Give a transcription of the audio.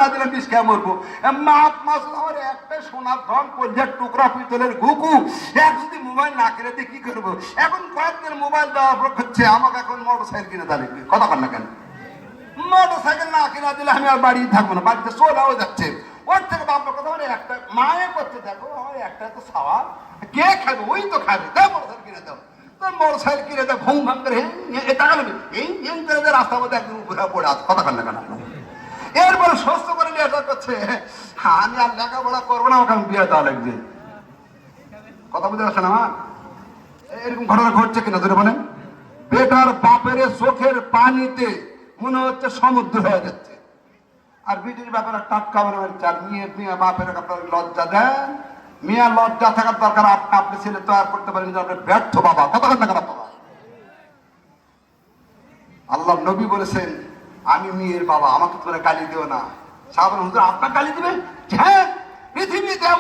না দিলে বিষ খেয়ে মরবো। মাসুদ আমার একটা সোনার ধন কলজার টুকরা পিতলের ঘুঘু, এক যদি মোবাইল না কিনে দিয়ে কি করবো? এখন কয়েকদিন মোবাইল দেওয়া হচ্ছে, আমাকে এখন মোটর সাইকেল কিনে দেওয়া লাগবে। কথা বল না কেন? মোটর সাইকেল না কিনা দিলে আমি আর বাড়ি থাকবো না, বাড়িতে চলেও যাচ্ছে। ওর থেকে বাবার কথা বলে একটা মায়ে করছে, দেখো আমার একটা তো সাওয়াল, কে খাবে? ওই তো খাবে, দাও মোটর সাইকেল কিনে দাও। মোটর সাইকেল কিনে দেয়, ঘুম ভাঙ করে এই করে দেয়, রাস্তার মধ্যে একদম ঘুরে পড়ে আছে। কথা বল না কেন? এরপরে সুস্থ করে নিয়ে আসা করছে, আমি আর লেখাপড়া করবো না, আমাকে আমি বিয়ে দেওয়া লাগবে। কথা বুঝতে পারছেন আমার? এরকম ঘটনা ঘটছে কিনা ধরে বলেন? বেটার বাপের চোখের পানিতে মনে হচ্ছে সমুদ্র হয়ে যাচ্ছে, আর বিটির ব্যাপারে টাটকা মারছে। আর মেয়ে বাপের আপনার লজ্জা দেন, মেয়ে লজ্জা থাকার দরকার। আপনি ছেলে তৈরি করতে পারেন যে আপনি ব্যর্থ বাবা। কথা বলেন না কেন বাবা? আল্লাহ নবী বলেছেন, আমি মেয়ের বাবা, আমাকে তোমরা গালি দিও না। সাহাবারা হুজুর আপনার গালি দিবে? হ্যাঁ,